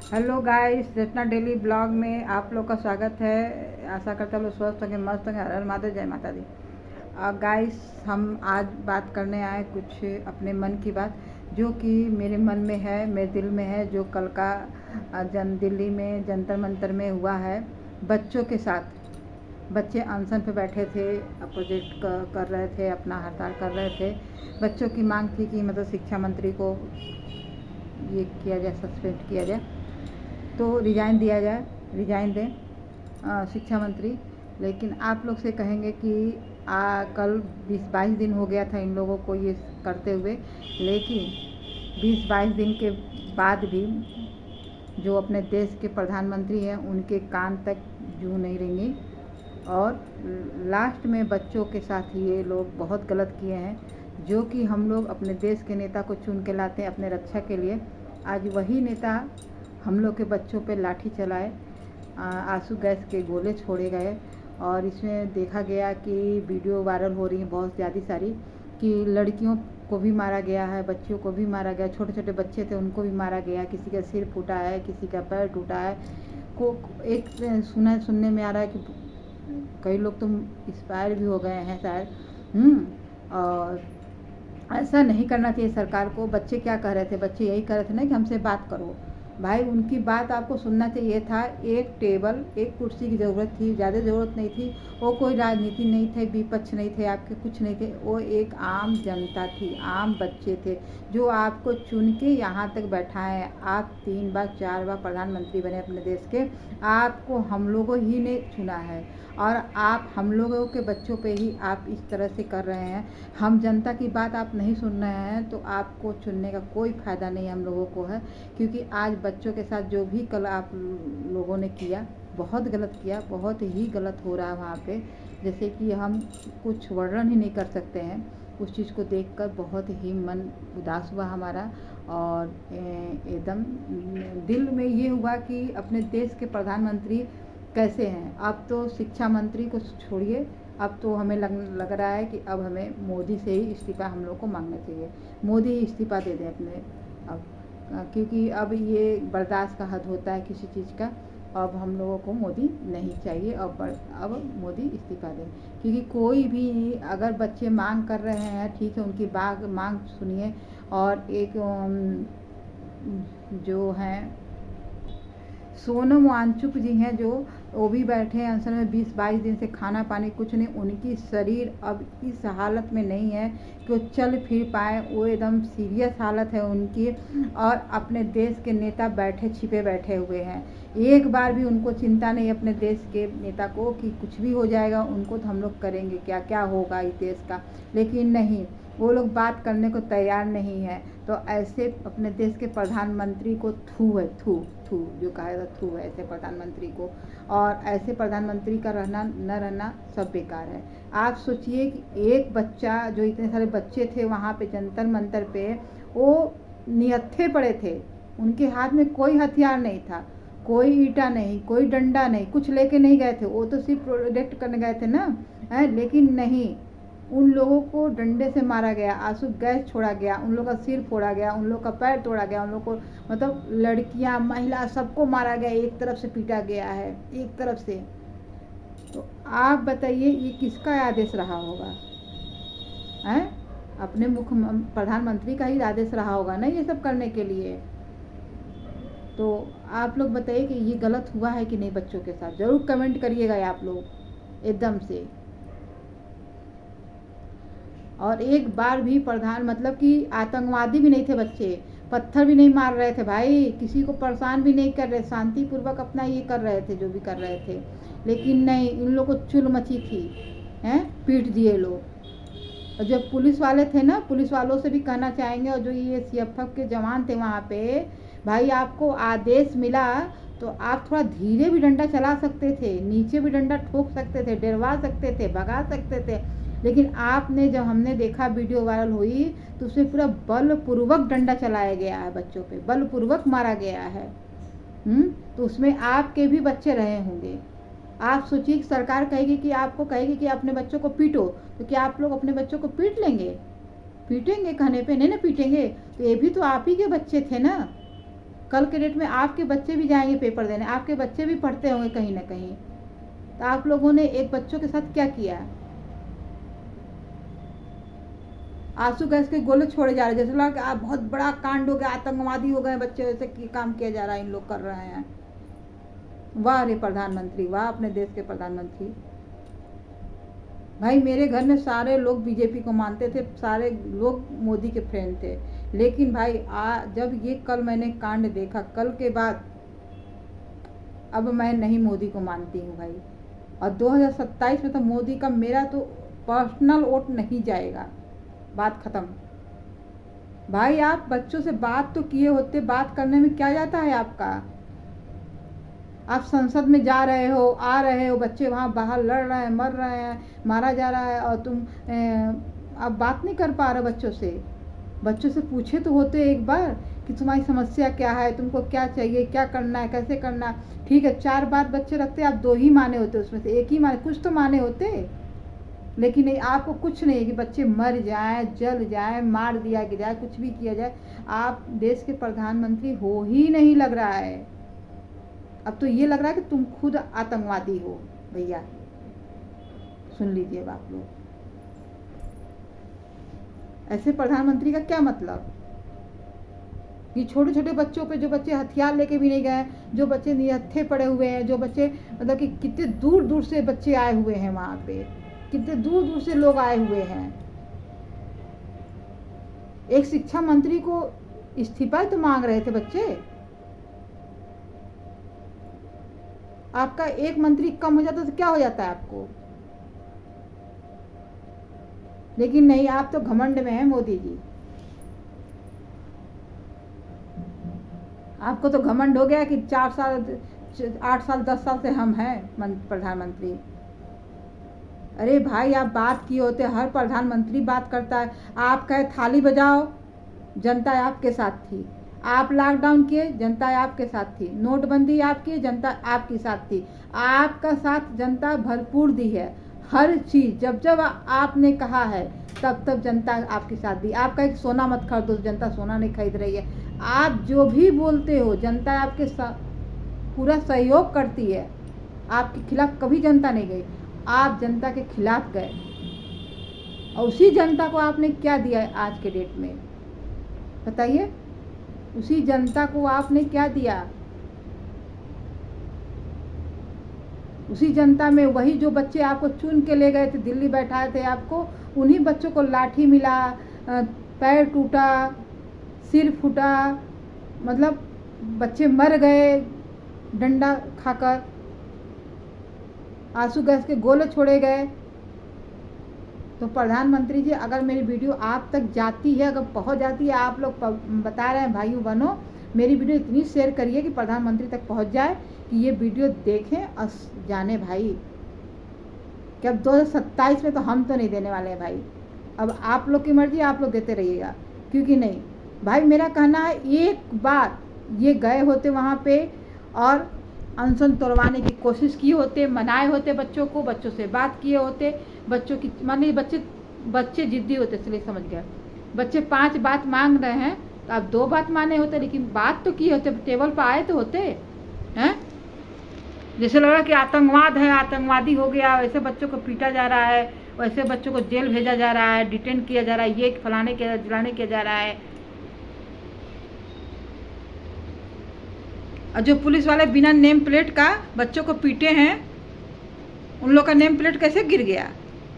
Hello guys, Ratna daily blog में आप लोग का स्वागत है। आशा करता हूँ लोग स्वस्थ होंगे, मस्त होंगे। हर हर महादेव, जय माता दी। गाइस, हम आज बात करने आए कुछ अपने मन की बात, जो कि मेरे मन में है, मेरे दिल में है। जो कल का दिल्ली में जंतर मंतर में हुआ है बच्चों के साथ। बच्चे अनशन पे बैठे थे, प्रोजेक्ट कर रहे थे, अपना हड़ताल कर रहे थे। बच्चों की मांग थी कि मतलब शिक्षा मंत्री को ये किया जाए, सस्पेंड किया जाए, तो रिज़ाइन दिया जाए, रिज़ाइन दें शिक्षा मंत्री। लेकिन आप लोग से कहेंगे कि कल 20-22 दिन हो गया था इन लोगों को ये करते हुए, लेकिन 20-22 दिन के बाद भी जो अपने देश के प्रधानमंत्री हैं उनके कान तक जूं नहीं रेंगी। और लास्ट में बच्चों के साथ ये लोग बहुत गलत किए हैं, जो कि हम लोग अपने देश के नेता को चुन के लाते हैं अपने रक्षा के लिए। आज वही नेता हम लोग के बच्चों पे लाठी चलाए, आंसू गैस के गोले छोड़े गए। और इसमें देखा गया कि वीडियो वायरल हो रही है बहुत ज़्यादा सारी, कि लड़कियों को भी मारा गया है, बच्चियों को भी मारा गया, छोटे छोटे बच्चे थे उनको भी मारा गया, किसी का सिर फूटा है, किसी का पैर टूटा है। एक सुनने में आ रहा है कि कई लोग तो एक्सपायर भी हो गए हैं शायद। और ऐसा नहीं करना चाहिए सरकार को। बच्चे क्या कह रहे थे? बच्चे यही कह रहे थे ना कि हमसे बात करो। भाई, उनकी बात आपको सुनना चाहिए था। एक टेबल, एक कुर्सी की ज़रूरत थी, ज़्यादा ज़रूरत नहीं थी। वो कोई राजनीति नहीं थे, विपक्ष नहीं थे, आपके कुछ नहीं थे। वो एक आम जनता थी, आम बच्चे थे, जो आपको चुन के यहाँ तक बैठाए। आप 3 बार 4 बार प्रधानमंत्री बने अपने देश के। आपको हम लोगों ही ने चुना है, और आप हम लोगों के बच्चों पे ही आप इस तरह से कर रहे हैं। हम जनता की बात आप नहीं सुन रहे हैं, तो आपको चुनने का कोई फ़ायदा नहीं हम लोगों को है। क्योंकि आज बच्चों के साथ जो भी कल आप लोगों ने किया, बहुत गलत किया, बहुत ही गलत हो रहा है वहाँ पे। जैसे कि हम कुछ वर्णन ही नहीं कर सकते हैं। उस चीज़ को देखकर बहुत ही मन उदास हुआ हमारा, और एकदम दिल में ये हुआ कि अपने देश के प्रधानमंत्री कैसे हैं। अब तो शिक्षा मंत्री को छोड़िए, अब तो हमें लग रहा है कि अब हमें मोदी से ही इस्तीफ़ा हम लोग को मांगना चाहिए। मोदी ही इस्तीफ़ा दे दें अपने अब, क्योंकि अब ये बर्दाश्त का हद होता है किसी चीज़ का। अब हम लोगों को मोदी नहीं चाहिए, अब मोदी इस्तीफ़ा दें। क्योंकि कोई भी अगर बच्चे मांग कर रहे हैं, ठीक है, उनकी मांग सुनिए। और एक जो हैं सोनम वांगचुक जी हैं, जो वो भी बैठे हैं अनशन में 20-22 दिन से, खाना पानी कुछ नहीं। उनकी शरीर अब इस हालत में नहीं है कि वो चल फिर पाए, वो एकदम सीरियस हालत है उनकी। और अपने देश के नेता बैठे छिपे बैठे हुए हैं। एक बार भी उनको चिंता नहीं अपने देश के नेता को कि कुछ भी हो जाएगा उनको तो हम लोग करेंगे, क्या क्या होगा इस देश का। लेकिन नहीं, वो लोग बात करने को तैयार नहीं है। तो ऐसे अपने देश के प्रधानमंत्री को थू है, थू थू जो कहा था, थू है ऐसे प्रधानमंत्री को। और ऐसे प्रधानमंत्री का रहना न रहना सब बेकार है। आप सोचिए कि एक बच्चा, जो इतने सारे बच्चे थे वहाँ पे जंतर मंतर पे, वो निहत्थे पड़े थे, उनके हाथ में कोई हथियार नहीं था, कोई ईंटा नहीं, कोई डंडा नहीं, कुछ लेके नहीं गए थे। वो तो सिर्फ प्रोटेक्ट करने गए थे ना, है। लेकिन नहीं, उन लोगों को डंडे से मारा गया, आंसू गैस छोड़ा गया, उन लोगों का सिर फोड़ा गया, उन लोगों का पैर तोड़ा गया, उन लोगों को मतलब लड़कियां, महिला, सबको मारा गया, एक तरफ से पीटा गया है, एक तरफ से। तो आप बताइए ये किसका आदेश रहा होगा? हैं? अपने प्रधानमंत्री का ही आदेश रहा होगा ना ये सब करने के लिए। तो आप लोग बताइए कि ये गलत हुआ है कि नहीं बच्चों के साथ। ज़रूर कमेंट करिएगा आप लोग एकदम से। और एक बार भी प्रधान मतलब कि आतंकवादी भी नहीं थे बच्चे, पत्थर भी नहीं मार रहे थे भाई, किसी को परेशान भी नहीं कर रहे, शांतिपूर्वक अपना ये कर रहे थे जो भी कर रहे थे। लेकिन नहीं, इन लोगों को चुल मची थी, हैं, पीट दिए लोग। और जो पुलिस वाले थे ना, पुलिस वालों से भी कहना चाहेंगे, और जो ये सीएफएफ के जवान थे वहाँ पे, भाई आपको आदेश मिला तो आप थोड़ा धीरे भी डंडा चला सकते थे, नीचे भी डंडा ठोक सकते थे, डरवा सकते थे, भगा सकते थे। लेकिन आपने, जब हमने देखा वीडियो वायरल हुई, तो उसमें पूरा बलपूर्वक डंडा चलाया गया है, बच्चों पे बलपूर्वक मारा गया है। तो उसमें आपके भी बच्चे रहे होंगे। आप सोचिए कि सरकार कहेगी कि आपको कहेगी कि अपने बच्चों को पीटो, तो क्या आप लोग अपने बच्चों को पीट लेंगे? पीटेंगे कहने पे? नहीं ना पीटेंगे। तो ये भी तो आप ही के बच्चे थे ना, कल के डेट में आपके बच्चे भी जाएंगे पेपर देने, आपके बच्चे भी पढ़ते होंगे कहीं ना कहीं। तो आप लोगों ने एक बच्चों के साथ क्या किया? आंसू गैस के गोले छोड़े जा रहे, जैसे लगा कि आप बहुत बड़ा कांड हो गया, आतंकवादी हो गए बच्चे, ऐसे काम किया जा रहा है, इन लोग कर रहे हैं। वाह रे प्रधानमंत्री, वाह अपने देश के प्रधानमंत्री। भाई मेरे घर में सारे लोग बीजेपी को मानते थे, सारे लोग मोदी के फ्रेंड थे, लेकिन भाई जब ये कल मैंने कांड देखा, कल के बाद अब मैं नहीं मोदी को मानती हूँ भाई। और 2027 में तो मोदी का मेरा तो पर्सनल वोट नहीं जाएगा, बात खत्म। भाई आप बच्चों से बात तो किए होते, बात करने में क्या जाता है आपका? आप संसद में जा रहे हो, आ रहे हो, बच्चे वहाँ बाहर लड़ रहे हैं, मर रहे हैं, मारा जा रहा है, और तुम आप बात नहीं कर पा रहे बच्चों से। बच्चों से पूछे तो होते एक बार कि तुम्हारी समस्या क्या है, तुमको क्या चाहिए, क्या करना है, कैसे करना है। ठीक है 4 बात बच्चे रखते, आप 2 ही माने होते, उसमें से 1 ही माने, कुछ तो माने होते। लेकिन नहीं, आपको कुछ नहीं है कि बच्चे मर जाएं, जल जाएं, मार दिया जाए, कुछ भी किया जाए। आप देश के प्रधानमंत्री हो ही नहीं लग रहा है। अब तो ये लग रहा है कि तुम खुद आतंकवादी हो। भैया सुन लीजिए आप लोग, ऐसे प्रधानमंत्री का क्या मतलब? कि छोटे छोटे बच्चों पे, जो बच्चे हथियार लेके भी नहीं गए, जो बच्चे निहत्थे पड़े हुए हैं, जो बच्चे मतलब कि कितने दूर दूर से बच्चे आए हुए हैं वहाँ पे, कितने दूर दूर से लोग आए हुए हैं। एक शिक्षा मंत्री को इस्तीफा तो मांग रहे थे बच्चे। आपका एक मंत्री कम हो जाता तो क्या हो जाता है आपको? लेकिन नहीं, आप तो घमंड में हैं मोदी जी। आपको तो घमंड हो गया कि 4 साल 8 साल 10 साल से हम हैं प्रधानमंत्री। अरे भाई आप बात किए होते, हर प्रधानमंत्री बात करता है। आप कहे थाली बजाओ, जनता आपके साथ थी। आप लॉकडाउन किए, जनता आपके साथ थी। नोटबंदी आप किए, जनता आपके साथ थी। आपका साथ जनता भरपूर दी है। हर चीज़ जब जब आपने कहा है तब तब जनता आपके साथ दी। आपका एक सोना मत खरीदो, जनता सोना नहीं खरीद रही है। आप जो भी बोलते हो जनता आपके पूरा सहयोग करती है। आपके खिलाफ कभी जनता नहीं गई, आप जनता के खिलाफ गए। और उसी जनता को आपने क्या दिया है आज के डेट में, बताइए? उसी जनता को आपने क्या दिया? उसी जनता में वही जो बच्चे आपको चुन के ले गए थे, दिल्ली बैठाए थे आपको, उन्हीं बच्चों को लाठी मिला, पैर टूटा, सिर फूटा, मतलब बच्चे मर गए डंडा खाकर, आंसू गैस के गोले छोड़े गए। तो प्रधानमंत्री जी, अगर मेरी वीडियो आप तक जाती है, अगर पहुंच जाती है, आप लोग बता रहे हैं भाइयों बहनों, मेरी वीडियो इतनी शेयर करिए कि प्रधानमंत्री तक पहुंच जाए, कि ये वीडियो देखें और जाने भाई कि अब 2027 में तो हम तो नहीं देने वाले हैं भाई। अब आप लोग की मर्जी, आप लोग देते रहिएगा। क्योंकि नहीं भाई, मेरा कहना है एक बार ये गए होते वहाँ पे और अनशन तोड़वाने की कोशिश की होते, मनाए होते बच्चों को, बच्चों से बात किए होते, बच्चों की माने बच्चे जिद्दी होते, इसलिए समझ गए। बच्चे 5 बात मांग रहे हैं तो आप 2 बात माने होते, लेकिन बात तो किए होते, टेबल पर आए तो होते हैं। जैसे लग रहा कि आतंकवाद है, आतंकवादी हो गया, वैसे बच्चों को पीटा जा रहा है, वैसे बच्चों को जेल भेजा जा रहा है, डिटेन किया जा रहा है, ये फलाने के जलाने किया जा रहा है। और जो पुलिस वाले बिना नेम प्लेट का बच्चों को पीटे हैं, उन लोग का नेम प्लेट कैसे गिर गया?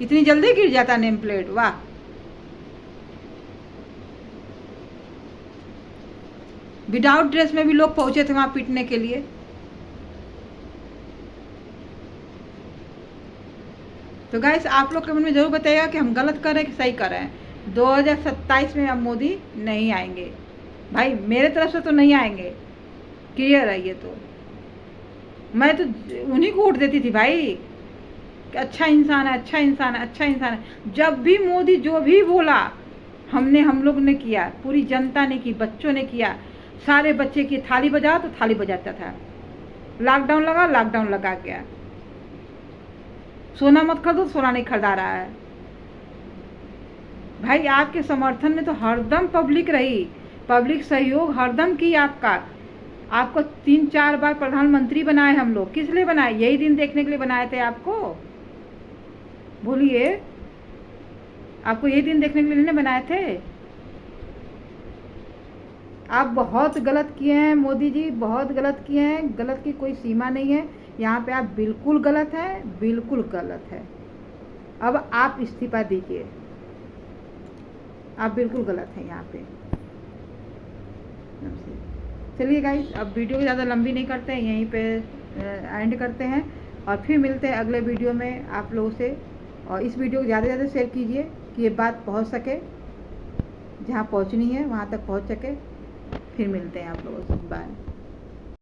इतनी जल्दी गिर जाता नेम प्लेट? वाह। विदाउट ड्रेस में भी लोग पहुंचे थे वहां पीटने के लिए। तो गाइस, आप लोग कमेंट में जरूर बताइएगा कि हम गलत कर रहे हैं कि सही कर रहे हैं। 2027 में अब मोदी नहीं आएंगे भाई, मेरे तरफ से तो नहीं आएंगे, क्लियर है ये। तो मैं तो उन्हीं को वोट देती थी भाई, कि अच्छा इंसान है, अच्छा इंसान है, अच्छा इंसान है। जब भी मोदी जो भी बोला हम लोग ने किया, पूरी जनता ने की, बच्चों ने किया। सारे बच्चे की थाली बजाओ तो थाली बजाता था, लॉकडाउन लगा, लॉकडाउन लगा गया। सोना मत खरीदो, सोना नहीं खरीदा रहा है भाई। आपके समर्थन में तो हरदम पब्लिक रही, पब्लिक सहयोग हरदम की आपका। आपको 3-4 बार प्रधानमंत्री बनाए हम लोग, किस लिए बनाए? यही दिन देखने के लिए बनाए थे आपको। बोलिए, आपको यही दिन देखने के लिए नहीं बनाए थे? आप बहुत गलत किए हैं मोदी जी, बहुत गलत किए हैं। गलत की कोई सीमा नहीं है। यहाँ पे आप बिल्कुल गलत हैं, बिल्कुल गलत है। अब आप इस्तीफा दीजिए, आप बिल्कुल गलत हैं यहाँ पे। चलिए गाइस, अब वीडियो ज़्यादा लंबी नहीं करते हैं, यहीं पे एंड करते हैं और फिर मिलते हैं अगले वीडियो में आप लोगों से। और इस वीडियो को ज़्यादा से ज़्यादा शेयर कीजिए कि ये बात पहुंच सके, जहां पहुंचनी है वहां तक पहुंच सके। फिर मिलते हैं आप लोगों से, बाय।